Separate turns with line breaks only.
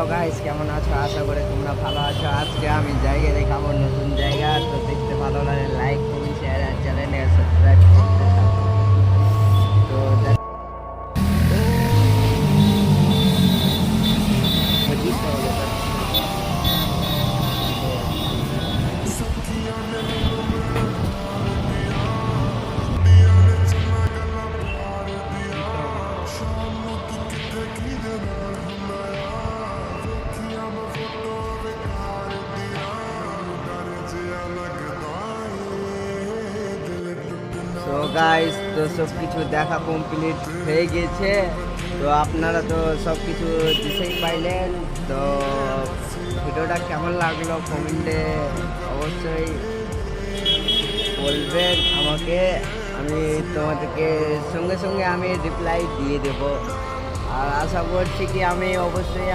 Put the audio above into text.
Hello guys, কেমন আছো? আশা করি তোমরা ভালো আছো। আজকে আমি জায়গা দেখাবো, নতুন জায়গা। তো দেখতে ভালো লাগে, লাইক কমেন্ট শেয়ার আর চ্যানেলে সাবস্ক্রাইব করতে থাকো। তো গাইস, তো সব কিছু দেখা কমপ্লিট হয়ে গেছে। তো আপনারা তো সব কিছু দিশেই পাইলেন। তো ভিডিওটা কেমন লাগলো কমেন্টে অবশ্যই বলবেন আমাকে। আমি তোমাদেরকে সঙ্গে সঙ্গে আমি রিপ্লাই দিয়ে দেব। আর আশা করছি কি আমি অবশ্যই